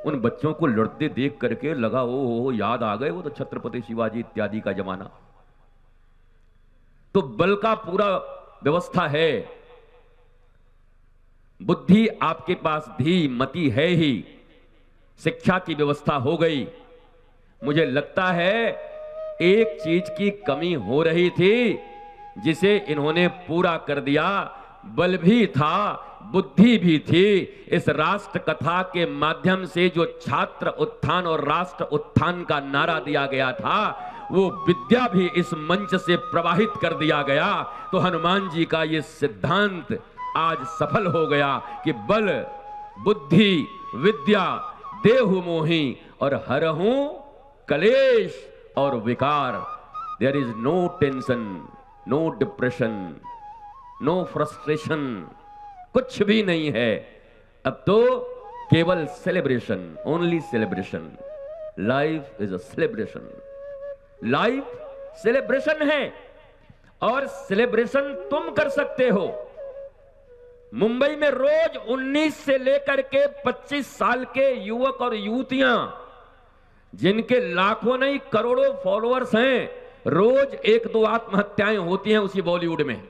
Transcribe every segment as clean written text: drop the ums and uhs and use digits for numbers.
उन बच्चों को लड़ते देख करके लगा ओ याद आ गए वो तो छत्रपति शिवाजी इत्यादि का जमाना। तो बल का पूरा व्यवस्था है, बुद्धि आपके पास धी मति है ही, शिक्षा की व्यवस्था हो गई। मुझे लगता है एक चीज की कमी हो रही थी जिसे इन्होंने पूरा कर दिया। बल भी था, बुद्धि भी थी। इस राष्ट्र कथा के माध्यम से जो छात्र उत्थान और राष्ट्र उत्थान का नारा दिया गया था, वो विद्या भी इस मंच से प्रवाहित कर दिया गया। तो हनुमान जी का ये सिद्धांत आज सफल हो गया कि बल बुद्धि विद्या देहु मोहि और हरहु कलेश और विकार। There is no tension, no depression, no frustration, कुछ भी नहीं है। अब तो केवल celebration, only celebration. Life is a celebration, life celebration है और सेलिब्रेशन तुम कर सकते हो। मुंबई में रोज 19 से लेकर के 25 साल के युवक और युवतियां, जिनके लाखों नहीं करोड़ों फॉलोअर्स हैं, रोज 1-2 आत्महत्याएं होती हैं उसी बॉलीवुड में।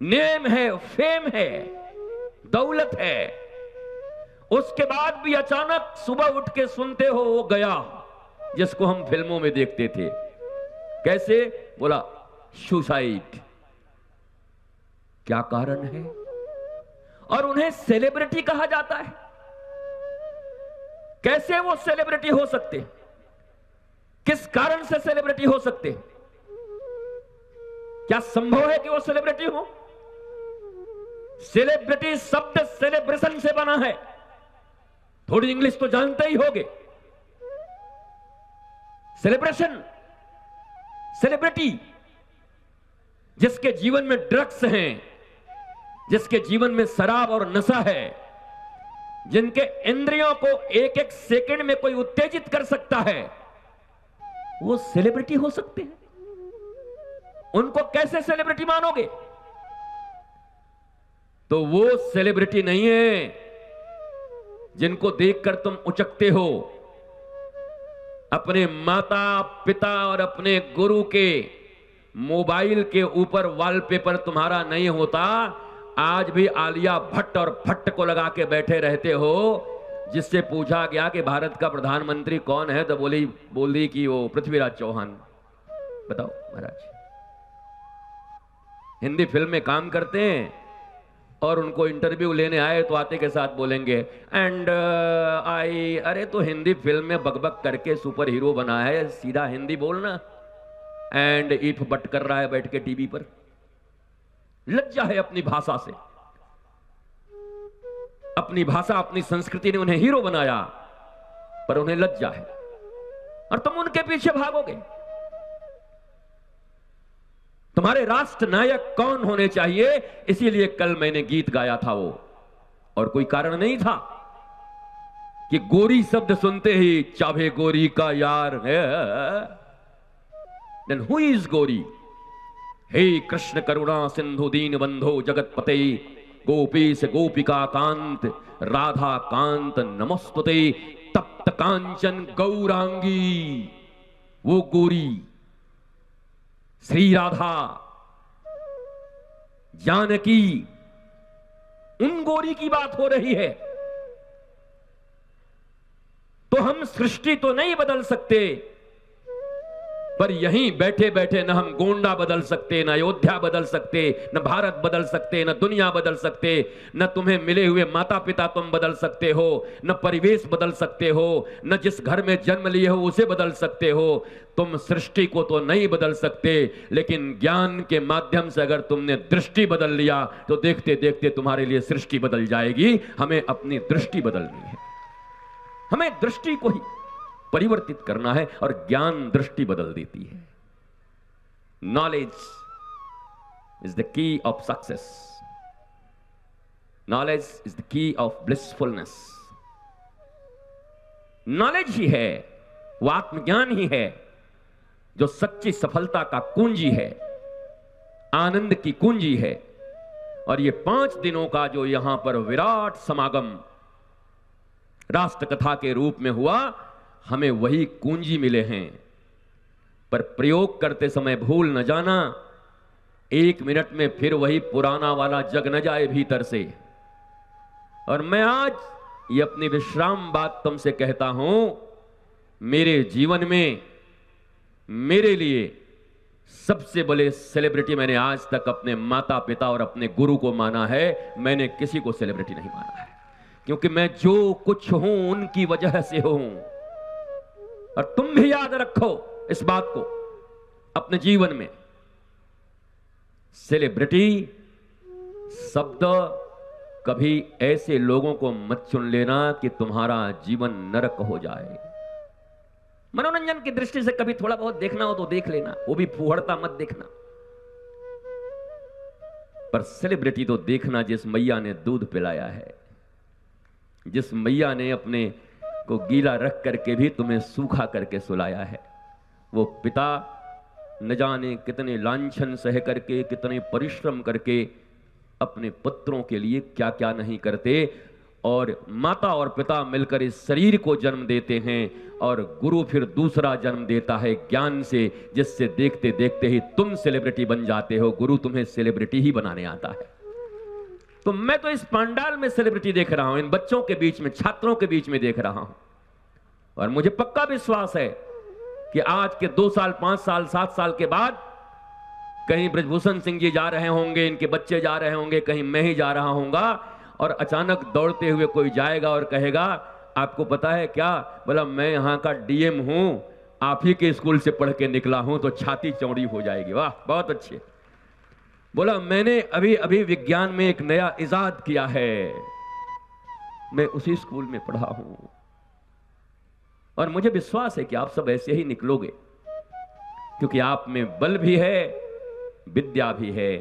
नेम है, फेम है, दौलत है, उसके बाद भी अचानक सुबह उठ के सुनते हो वो गया जिसको हम फिल्मों में देखते थे। कैसे? बोला सुसाइड। क्या कारण है? और उन्हें सेलिब्रिटी कहा जाता है। कैसे वो सेलिब्रिटी हो सकते? किस कारण से सेलिब्रिटी हो सकते? क्या संभव है कि वो सेलिब्रिटी हो? सेलिब्रिटी शब्द सेलिब्रेशन से बना है। थोड़ी इंग्लिश तो जानते ही होगे। सेलिब्रेशन, सेलिब्रिटी जिसके जीवन में ड्रग्स हैं, जिसके जीवन में शराब और नशा है, जिनके इंद्रियों को एक एक सेकंड में कोई उत्तेजित कर सकता है, वो सेलिब्रिटी हो सकते हैं। उनको कैसे सेलिब्रिटी मानोगे? तो वो सेलिब्रिटी नहीं है जिनको देखकर तुम उचकते हो। अपने माता पिता और अपने गुरु के मोबाइल के ऊपर वॉलपेपर तुम्हारा नहीं होता, आज भी आलिया भट्ट और भट्ट को लगा के बैठे रहते हो। जिससे पूछा गया कि भारत का प्रधानमंत्री कौन है, तो बोली कि वो पृथ्वीराज चौहान। बताओ महाराज, हिंदी फिल्म में काम करते हैं और उनको इंटरव्यू लेने आए तो आते के साथ बोलेंगे एंड आई, अरे तो हिंदी फिल्म में बकबक करके सुपर हीरो बना है, सीधा हिंदी बोलना। एंड इफ बट कर रहा है बैठ के टीवी पर। लज्जा है अपनी भाषा से। अपनी भाषा अपनी संस्कृति ने उन्हें हीरो बनाया, पर उन्हें लज्जा है और तुम उनके पीछे भागोगे। तुम्हारे राष्ट्र नायक कौन होने चाहिए, इसीलिए कल मैंने गीत गाया था वो, और कोई कारण नहीं था कि गोरी शब्द सुनते ही चाहे गोरी का यार है। देन हु इज गोरी? हे कृष्ण करुणा सिंधु दीन बंधो जगतपते, गोपीश गोपिका कांत राधा कांत नमस्तुते, तप्त कांचन गौरांगी। वो गोरी श्री राधा जानकी, उन गोरी की बात हो रही है। तो हम सृष्टि तो नहीं बदल सकते, पर यहीं बैठे बैठे न हम गोंडा बदल सकते, न अयोध्या बदल सकते, न भारत बदल सकते, न दुनिया बदल सकते, न तुम्हें मिले हुए माता पिता तुम बदल सकते हो, न परिवेश बदल सकते हो, न जिस घर में जन्म लिए हो उसे बदल सकते हो। तुम सृष्टि को तो नहीं बदल सकते, लेकिन ज्ञान के माध्यम से अगर तुमने दृष्टि बदल लिया तो देखते देखते तुम्हारे लिए सृष्टि बदल जाएगी। हमें अपनी दृष्टि बदलनी है, हमें दृष्टि को ही परिवर्तित करना है, और ज्ञान दृष्टि बदल देती है। Knowledge is the key of success, knowledge is the key of blissfulness. Knowledge ही है, वो आत्मज्ञान ही है जो सच्ची सफलता का कुंजी है, आनंद की कुंजी है। और ये 5 दिनों का जो यहां पर विराट समागम राष्ट्र कथा के रूप में हुआ, हमें वही कुंजी मिले हैं। पर प्रयोग करते समय भूल न जाना, 1 मिनट में फिर वही पुराना वाला जग न जाए भीतर से। और मैं आज ये अपनी विश्राम बात तुमसे कहता हूं, मेरे जीवन में मेरे लिए सबसे बड़े सेलिब्रिटी मैंने आज तक अपने माता पिता और अपने गुरु को माना है। मैंने किसी को सेलिब्रिटी नहीं माना है, क्योंकि मैं जो कुछ हूं उनकी वजह से हूं। और तुम भी याद रखो इस बात को अपने जीवन में, सेलिब्रिटी शब्द कभी ऐसे लोगों को मत चुन लेना कि तुम्हारा जीवन नरक हो जाए। मनोरंजन की दृष्टि से कभी थोड़ा बहुत देखना हो तो देख लेना, वो भी फूहड़ता मत देखना। पर सेलिब्रिटी तो देखना जिस मैया ने दूध पिलाया है, जिस मैया ने अपने को गीला रख करके भी तुम्हें सूखा करके सुलाया है। वो पिता न जाने कितने लांछन सह करके, कितने परिश्रम करके अपने पुत्रों के लिए क्या क्या नहीं करते। और माता और पिता मिलकर इस शरीर को जन्म देते हैं, और गुरु फिर दूसरा जन्म देता है ज्ञान से, जिससे देखते देखते ही तुम सेलिब्रिटी बन जाते हो। गुरु तुम्हें सेलिब्रिटी ही बनाने आता है। तो मैं तो इस पंडाल में सेलिब्रिटी देख रहा हूं, इन बच्चों के बीच में, छात्रों के बीच में देख रहा हूं। और मुझे पक्का विश्वास है कि आज के 2 साल, 5 साल, 7 साल के बाद कहीं ब्रजभूषण सिंह जी जा रहे होंगे, इनके बच्चे जा रहे होंगे, कहीं मैं ही जा रहा हूंगा, और अचानक दौड़ते हुए कोई जाएगा और कहेगा, आपको पता है क्या, बोला मैं यहां का डीएम हूं, आप ही के स्कूल से पढ़ के निकला हूं। तो छाती चौड़ी हो जाएगी, वाह बहुत अच्छे। बोला मैंने अभी अभी विज्ञान में एक नया इजाद किया है, मैं उसी स्कूल में पढ़ा हूं। और मुझे विश्वास है कि आप सब ऐसे ही निकलोगे, क्योंकि आप में बल भी है, विद्या भी है,